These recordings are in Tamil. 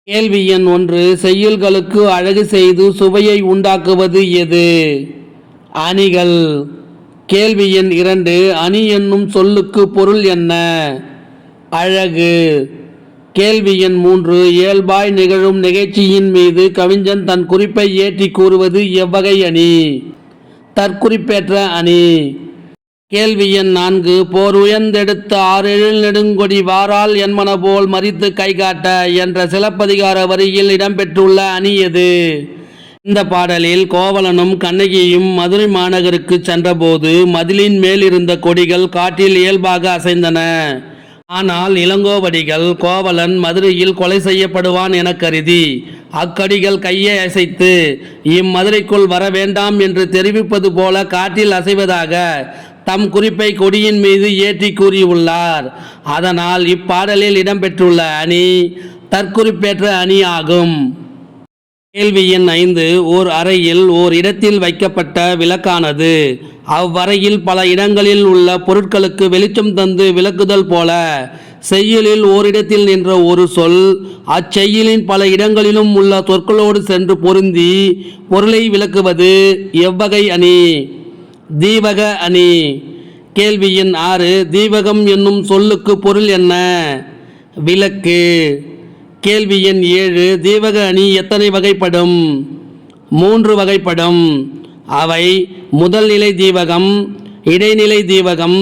கேள்வி எண் 1. செய்யுள்களுக்கு அழகு செய்து சுவையை உண்டாக்குவது எது? அணிகள். கேள்வி எண் 2. அணி என்னும் சொல்லுக்கு பொருள் என்ன? அழகு. கேள்வி எண் 3. இயல்பாய் நிகழும் நிகழ்ச்சியின் மீது கவிஞன் தன் குறிப்பை ஏற்றி கூறுவது எவ்வகை அணி? தற்குறிப்பேற்ற அணி. கேள்வி எண் 4. போர் உயர்ந்தெடுத்த ஆறெழில் நெடுங்கொடி வாரால் என்மன போல் மறித்து கைகாட்ட என்ற சிலப்பதிகார வரியில் இடம்பெற்றுள்ள அணி எது? இந்த பாடலில் கோவலனும் கண்ணகியும் மதுரை மாநகருக்கு சென்றபோது மதிலின் மேல் இருந்த கொடிகள் காற்றில் இயல்பாக அசைந்தன. ஆனால் இளங்கோவடிகள் கோவலன் மதுரையில் கொலை செய்யப்படுவான் என கருதி அக்கடிகள் கையை அசைத்து இம்மதுரைக்குள் வர வேண்டாம் என்று தெரிவிப்பது போல காற்றில் அசைவதாக தம் குறிப்பை கொடியின் மீது ஏற்றி கூறியுள்ளார். அதனால் இப்பாடலில் இடம்பெற்றுள்ள அணி தற்குறிப்பேற்ற அணி ஆகும். கேள்வி எண் 5. ஓர் அறையில் ஓர் இடத்தில் வைக்கப்பட்ட விளக்கானது அவ்வறையில் பல இடங்களில் உள்ள பொருட்களுக்கு வெளிச்சம் தந்து விளக்குதல் போல செய்யுளில் ஓரிடத்தில் நின்ற ஒரு சொல் அச்செய்யுளின் பல இடங்களிலும் உள்ள சொற்களோடு சென்று பொருந்தி பொருளை விளக்குவது எவ்வகை அணி? தீவக அணி. கேள்வி எண் 6. தீவகம் என்னும் சொல்லுக்கு பொருள் என்ன? விளக்கு. கேள்வி எண் 7. தீவக அணி எத்தனை வகைப்படும்? 3 வகைப்படும். அவை முதல் நிலை தீவகம், இடைநிலை தீவகம்,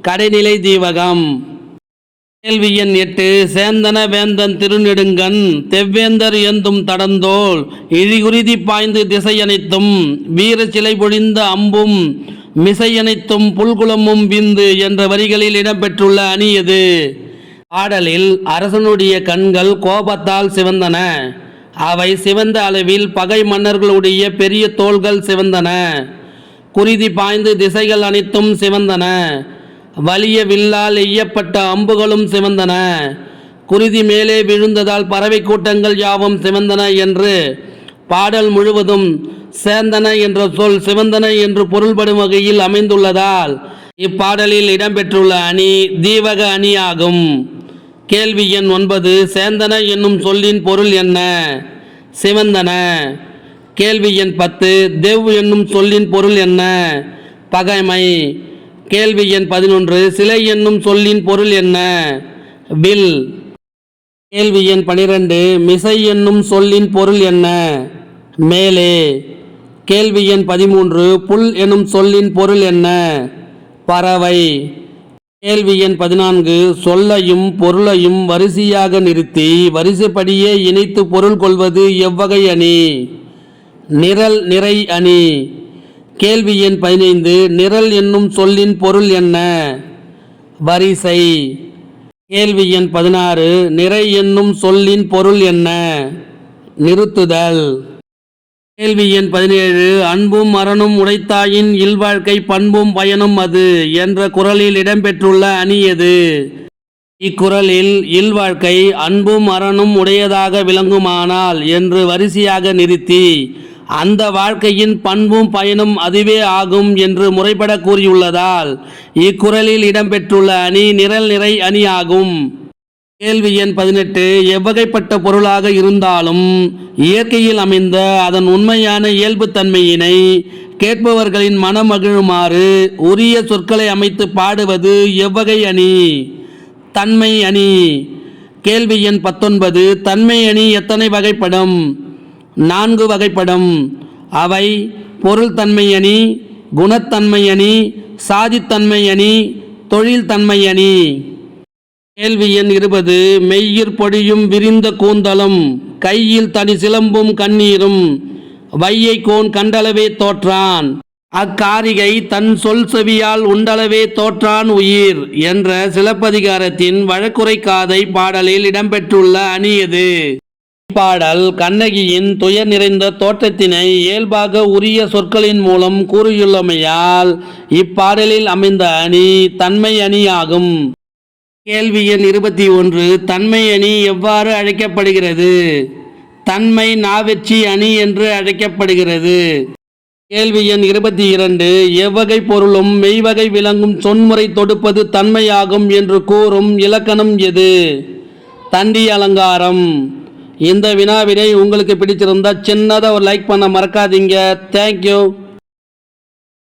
கடைநிலை தீவகம். கேள்வி எண் 8. சேந்தன வேந்தன் திருநெடுங்கண் தெவ்வேந்தர் ஏந்தும் தடந்தோள் இழிகுருதி பாய்ந்து திசையனைத்தும் வீர சிலை பொழிந்த அம்பும் மிசையனைத்தும் புல்குளமும் விந்து என்ற வரிகளில் இடம்பெற்றுள்ள அணி எது? பாடலில் அரசனுடைய கண்கள் கோபத்தால் சிவந்தன. அவை சிவந்த அளவில் பகை மன்னர்களுடைய பெரிய தோள்கள் சிவந்தன. குருதி பாய்ந்து திசைகள் அனைத்தும் சிவந்தன. வலிய வில்லால் எய்யப்பட்ட அம்புகளும் சிவந்தன. குருதி மேலே விழுந்ததால் பறவை கூட்டங்கள் யாவும் சிவந்தன என்று பாடல் முழுவதும் சேந்தன என்ற சொல் சிவந்தன என்று பொருள்படும் வகையில் அமைந்துள்ளதால் இப்பாடலில் இடம்பெற்றுள்ள அணி தீவக அணி ஆகும். கேள்வி எண் 9. சேந்தன என்னும் சொல்லின் பொருள் என்ன? சிவந்தன. கேள்வி எண் 10. தெவ் என்னும் சொல்லின் பொருள் என்ன? பகைமை. கேள்வி எண் 11. சிலை என்னும் சொல்லின் பொருள் என்ன? வில். கேள்வி எண் 12. மிசை என்னும் சொல்லின் பொருள் என்ன? மேலே. கேள்வி எண் 13. புல் என்னும் சொல்லின் பொருள் என்ன? பறவை. கேள்வி எண் 14. சொல்லையும் பொருளையும் வரிசையாக நிறுத்தி வரிசைப்படியே இணைத்து பொருள் கொள்வது எவ்வகை அணி? நிரல் நிறை அணி. கேள்வி எண் 15. நிரல் என்னும் சொல்லின் பொருள் என்ன? வரிசை. கேள்வி எண் 16. நிறை என்னும் சொல்லின் பொருள் என்ன? நிறுத்துதல். கேள்வி எண் 17. அன்பும் அறனும் உடைத்தாயின் இல்வாழ்க்கை பண்பும் பயனும் அது என்ற குறளில் இடம்பெற்றுள்ள அணி எது? இக்குறளில் இல்வாழ்க்கை அன்பும் அறனும் உடையதாக விளங்குமானால் என்று வரிசையாக நிறுத்தி அந்த வாழ்க்கையின் பண்பும் பயனும் அதுவே ஆகும் என்று முறைப்பட கூறியுள்ளதால் இக்குறளில் இடம்பெற்றுள்ள அணி நிரல் நிறை அணி ஆகும். கேள்வி எண் 18. எவ்வகைப்பட்ட பொருளாக இருந்தாலும் இயற்கையில் அமைந்த அதன் உண்மையான இயல்புத்தன்மையினை கேட்பவர்களின் மனமகிழுமாறு உரிய சொற்களை அமைத்து பாடுவது எவ்வகை அணி? தன்மை அணி. கேள்வி எண் 19. தன்மை அணி எத்தனை வகைப்படும்? 4 வகைப்படும். அவை பொருள் தன்மை அணி, குணத்தன்மை அணி, சாதித்தன்மை அணி, தொழில் தன்மை அணி. கேள்வி எண் 20. மெய்யிற் பொடியும் விரிந்த கூந்தலும் கையில் தனி சிலம்பும் கண்ணீரும் வையை கோன் கண்டளவே தோற்றான் அக்காரிகை தன் சொல் செவியால் உண்டளவே தோற்றான் உயிர் என்ற சிலப்பதிகாரத்தின் வழக்குரை காதை பாடலில் இடம்பெற்றுள்ள அணி எது? இப்பாடல் கண்ணகியின் துயர் நிறைந்த தோற்றத்தினை இயல்பாக உரிய சொற்களின் மூலம் கூறியுள்ளமையால் இப்பாடலில் அமைந்த அணி தன்மை அணி ஆகும். கேள்வி எண் 21. தன்மை அணி எவ்வாறு அழைக்கப்படுகிறது? தன்மை நாவெற்றி அணி என்று அழைக்கப்படுகிறது. கேள்வி எண் 22. எவ்வகை பொருளும் மெய்வகை விளங்கும் சொன்முறை தொடுப்பது தன்மையாகும் என்று கூறும் இலக்கணம் எது? தண்டி அலங்காரம். இந்த வினாவினை உங்களுக்கு பிடிச்சிருந்தா சின்னதாக ஒரு லைக் பண்ண மறக்காதீங்க. தேங்க்யூ.